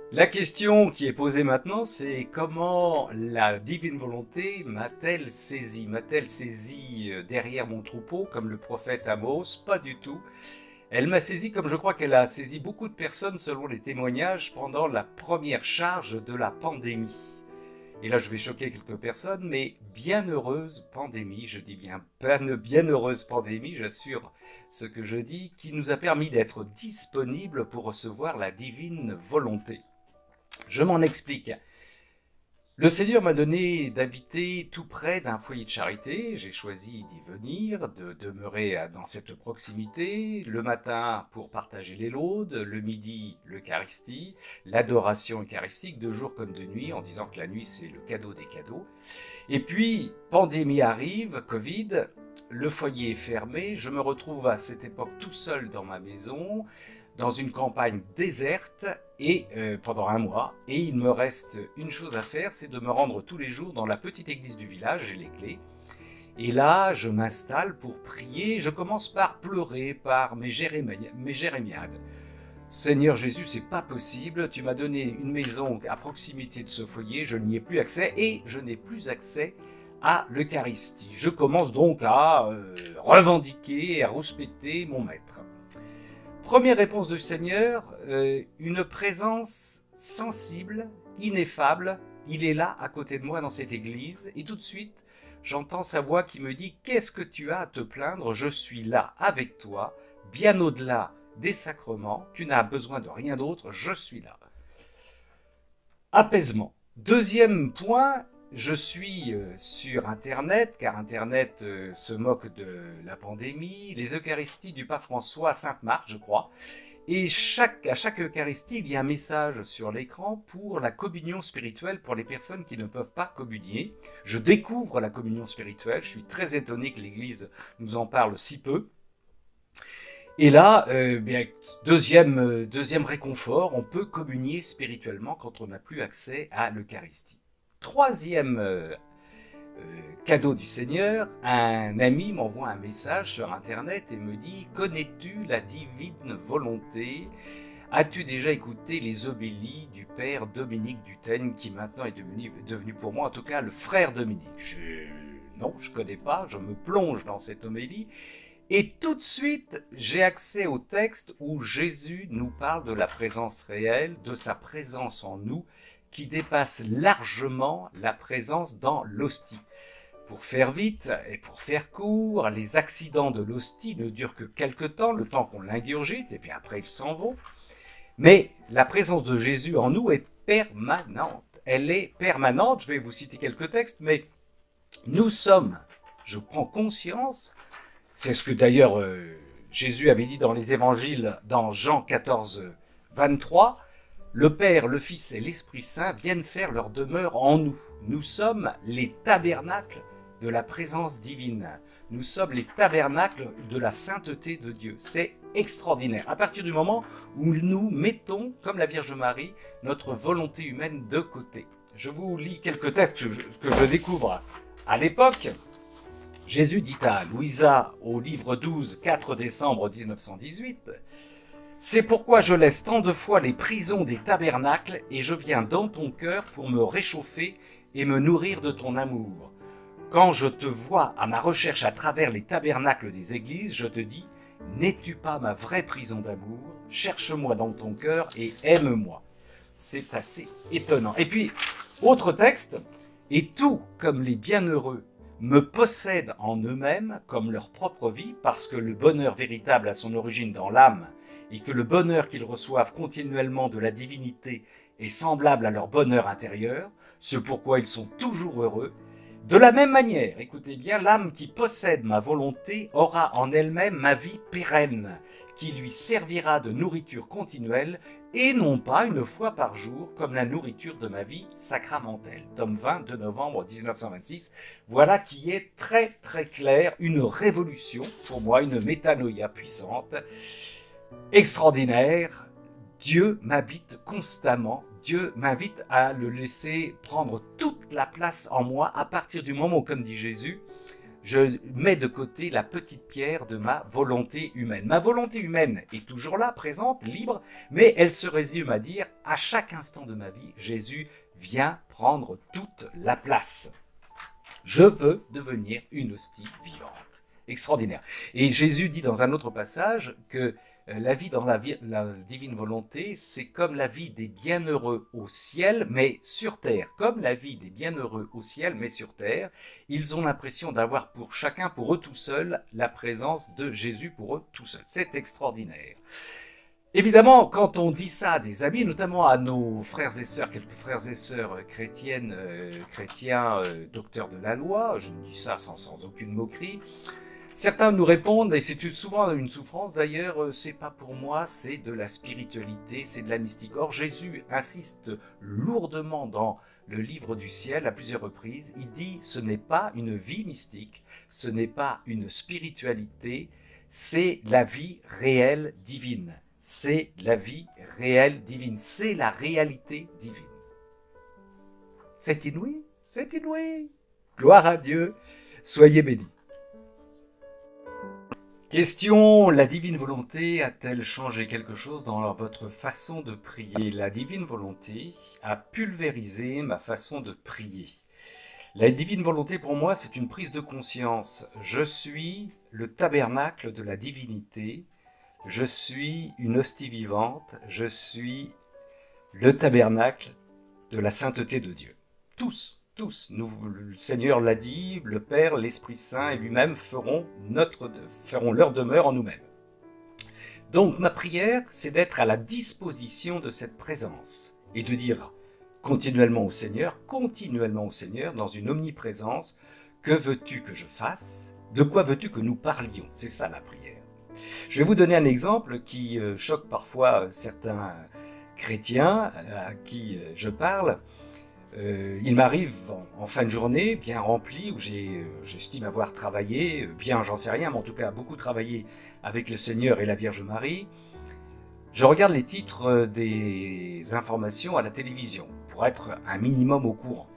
La question qui est posée maintenant, c'est comment la divine volonté m'a-t-elle saisi? M'a-t-elle saisi derrière mon troupeau, comme le prophète Amos? Pas du tout. Elle m'a saisi comme je crois qu'elle a saisi beaucoup de personnes selon les témoignages pendant la première charge de la pandémie. Et là, je vais choquer quelques personnes, mais bienheureuse pandémie, je dis bien bienheureuse pandémie, j'assure ce que je dis, qui nous a permis d'être disponibles pour recevoir la divine volonté. Je m'en explique. Le Seigneur m'a donné d'habiter tout près d'un foyer de charité. J'ai choisi d'y venir, de demeurer dans cette proximité, le matin pour partager les laudes, le midi l'Eucharistie, l'adoration eucharistique de jour comme de nuit, en disant que la nuit c'est le cadeau des cadeaux. Et puis, pandémie arrive, Covid, le foyer est fermé, je me retrouve à cette époque tout seul dans ma maison, dans une campagne déserte et pendant un mois. Et il me reste une chose à faire, c'est de me rendre tous les jours dans la petite église du village, j'ai les clés. Et là, je m'installe pour prier. Je commence par pleurer, par mes jérémiades. Seigneur Jésus, c'est pas possible. Tu m'as donné une maison à proximité de ce foyer. Je n'y ai plus accès et je n'ai plus accès à l'Eucharistie. Je commence donc à revendiquer, à rouspéter mon maître. Première réponse du Seigneur, une présence sensible, ineffable. Il est là, à côté de moi, dans cette église. Et tout de suite, j'entends sa voix qui me dit « Qu'est-ce que tu as à te plaindre? Je suis là, avec toi, bien au-delà des sacrements. Tu n'as besoin de rien d'autre, je suis là. » Apaisement. Deuxième point, je suis sur Internet, car Internet se moque de la pandémie, les Eucharisties du pape François à Sainte-Marthe, je crois. Et à chaque Eucharistie, il y a un message sur l'écran pour la communion spirituelle pour les personnes qui ne peuvent pas communier. Je découvre la communion spirituelle, je suis très étonné que l'Église nous en parle si peu. Et là, deuxième réconfort, on peut communier spirituellement quand on n'a plus accès à l'Eucharistie. Troisième cadeau du Seigneur, un ami m'envoie un message sur Internet et me dit « Connais-tu la divine volonté ? As-tu déjà écouté les homélies du père Dominique Duthène qui maintenant est devenu pour moi en tout cas le frère Dominique ?» Non, je ne connais pas, je me plonge dans cette homélie. Et tout de suite, j'ai accès au texte où Jésus nous parle de la présence réelle, de sa présence en nous, qui dépasse largement la présence dans l'hostie. Pour faire vite et pour faire court, les accidents de l'hostie ne durent que quelque temps, le temps qu'on l'ingurgite, et puis après ils s'en vont. Mais la présence de Jésus en nous est permanente. Elle est permanente, je vais vous citer quelques textes, mais nous sommes, je prends conscience, c'est ce que d'ailleurs Jésus avait dit dans les évangiles, dans Jean 14, 23, le Père, le Fils et l'Esprit Saint viennent faire leur demeure en nous. Nous sommes les tabernacles de la présence divine. Nous sommes les tabernacles de la sainteté de Dieu. C'est extraordinaire. À partir du moment où nous mettons, comme la Vierge Marie, notre volonté humaine de côté. Je vous lis quelques textes que je découvre à l'époque. Jésus dit à Louisa au livre 12, 4 décembre 1918, « C'est pourquoi je laisse tant de fois les prisons des tabernacles et je viens dans ton cœur pour me réchauffer et me nourrir de ton amour. Quand je te vois à ma recherche à travers les tabernacles des églises, je te dis, n'es-tu pas ma vraie prison d'amour? Cherche-moi dans ton cœur et aime-moi. » C'est assez étonnant. Et puis, autre texte, « Et tout comme les bienheureux me possèdent en eux-mêmes comme leur propre vie, parce que le bonheur véritable a son origine dans l'âme, et que le bonheur qu'ils reçoivent continuellement de la divinité est semblable à leur bonheur intérieur, ce pourquoi ils sont toujours heureux. De la même manière, écoutez bien, l'âme qui possède ma volonté aura en elle-même ma vie pérenne, qui lui servira de nourriture continuelle, et non pas une fois par jour, comme la nourriture de ma vie sacramentelle. » Tome 20 de novembre 1926. Voilà qui est très très clair, une révolution, pour moi, une métanoïa puissante, extraordinaire. Dieu m'habite constamment. Dieu m'invite à le laisser prendre toute la place en moi à partir du moment où, comme dit Jésus, je mets de côté la petite pierre de ma volonté humaine. Ma volonté humaine est toujours là, présente, libre, mais elle se résume à dire, à chaque instant de ma vie, Jésus vient prendre toute la place. Je veux devenir une hostie vivante. Extraordinaire. Et Jésus dit dans un autre passage que la vie dans la divine volonté, c'est comme la vie des bienheureux au ciel, mais sur terre. Comme la vie des bienheureux au ciel, mais sur terre, ils ont l'impression d'avoir pour chacun, pour eux tout seuls, la présence de Jésus pour eux tout seuls. C'est extraordinaire. Évidemment, quand on dit ça à des amis, notamment à nos frères et sœurs, quelques frères et sœurs chrétiennes, chrétiens, docteurs de la loi, je dis ça sans aucune moquerie, certains nous répondent, et c'est souvent une souffrance d'ailleurs, c'est pas pour moi, c'est de la spiritualité, c'est de la mystique. Or, Jésus insiste lourdement dans le livre du ciel à plusieurs reprises, il dit ce n'est pas une vie mystique, ce n'est pas une spiritualité, c'est la vie réelle divine. C'est la vie réelle divine, c'est la réalité divine. C'est inouï, c'est inouï. Gloire à Dieu, soyez bénis. Question, la divine volonté a-t-elle changé quelque chose dans votre façon de prier? La divine volonté a pulvérisé ma façon de prier. La divine volonté pour moi, c'est une prise de conscience. Je suis le tabernacle de la divinité. Je suis une hostie vivante, je suis le tabernacle de la sainteté de Dieu. Tous, le Seigneur l'a dit, le Père, l'Esprit Saint et lui-même feront leur demeure en nous-mêmes. Donc ma prière, c'est d'être à la disposition de cette présence et de dire continuellement au Seigneur, dans une omniprésence, que veux-tu que je fasse? De quoi veux-tu que nous parlions? C'est ça la prière. Je vais vous donner un exemple qui choque parfois certains chrétiens à qui je parle. Il m'arrive en fin de journée, bien rempli, où j'estime avoir travaillé, bien j'en sais rien, mais en tout cas beaucoup travaillé avec le Seigneur et la Vierge Marie. Je regarde les titres des informations à la télévision pour être un minimum au courant.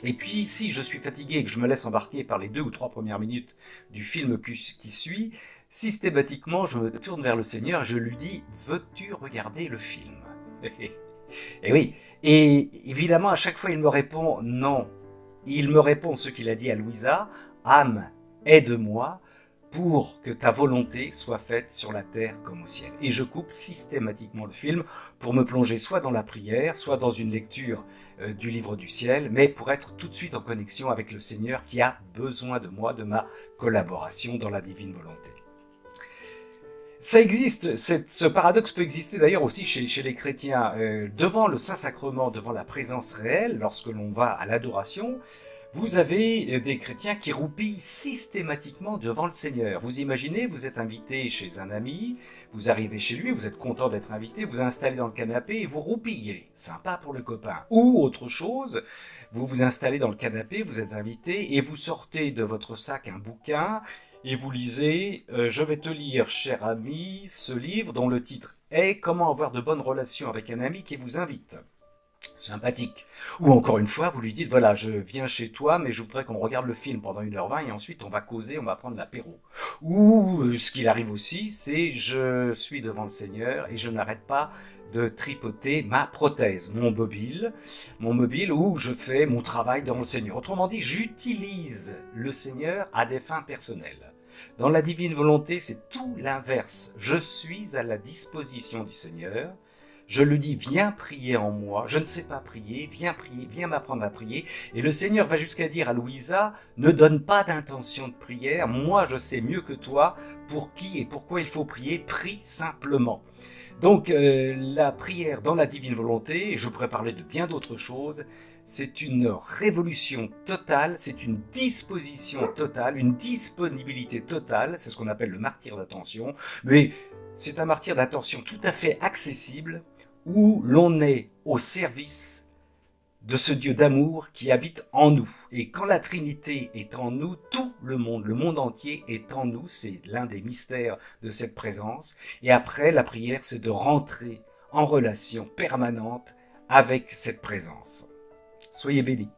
Et puis si je suis fatigué et que je me laisse embarquer par les 2 ou 3 premières minutes du film qui suit, systématiquement, je me tourne vers le Seigneur et je lui dis « Veux-tu regarder le film ?» Et oui, et évidemment, à chaque fois, il me répond « Non ». Il me répond ce qu'il a dit à Louisa « Âme, aide-moi pour que ta volonté soit faite sur la terre comme au ciel. » Et je coupe systématiquement le film pour me plonger soit dans la prière, soit dans une lecture du livre du ciel, mais pour être tout de suite en connexion avec le Seigneur qui a besoin de moi, de ma collaboration dans la divine volonté. Ça existe, ce paradoxe peut exister d'ailleurs aussi chez les chrétiens. Devant le Saint-Sacrement, devant la présence réelle, lorsque l'on va à l'adoration, vous avez des chrétiens qui roupillent systématiquement devant le Seigneur. Vous imaginez, vous êtes invité chez un ami, vous arrivez chez lui, vous êtes content d'être invité, vous installez dans le canapé et vous roupillez. Sympa pour le copain. Ou autre chose, vous vous installez dans le canapé, vous êtes invité et vous sortez de votre sac un bouquin et vous lisez « Je vais te lire, cher ami, ce livre dont le titre est « Comment avoir de bonnes relations avec un ami qui vous invite ». Sympathique. Ou encore une fois, vous lui dites « Voilà, je viens chez toi, mais je voudrais qu'on regarde le film pendant 1h20 et ensuite on va causer, on va prendre l'apéro. » Ou ce qu'il arrive aussi, c'est « Je suis devant le Seigneur et je n'arrête pas de tripoter ma prothèse, mon mobile où je fais mon travail dans le Seigneur. » Autrement dit, j'utilise le Seigneur à des fins personnelles. Dans la divine volonté, c'est tout l'inverse. Je suis à la disposition du Seigneur. Je lui dis, viens prier en moi. Je ne sais pas prier, viens m'apprendre à prier. Et le Seigneur va jusqu'à dire à Louisa, ne donne pas d'intention de prière. Moi, je sais mieux que toi pour qui et pourquoi il faut prier. Prie simplement. Donc, la prière dans la divine volonté, et je pourrais parler de bien d'autres choses, c'est une révolution totale, c'est une disposition totale, une disponibilité totale, c'est ce qu'on appelle le martyre d'attention, mais c'est un martyre d'attention tout à fait accessible, où l'on est au service de ce Dieu d'amour qui habite en nous. Et quand la Trinité est en nous, tout le monde entier est en nous, c'est l'un des mystères de cette présence. Et après, la prière, c'est de rentrer en relation permanente avec cette présence. Soyez bénis.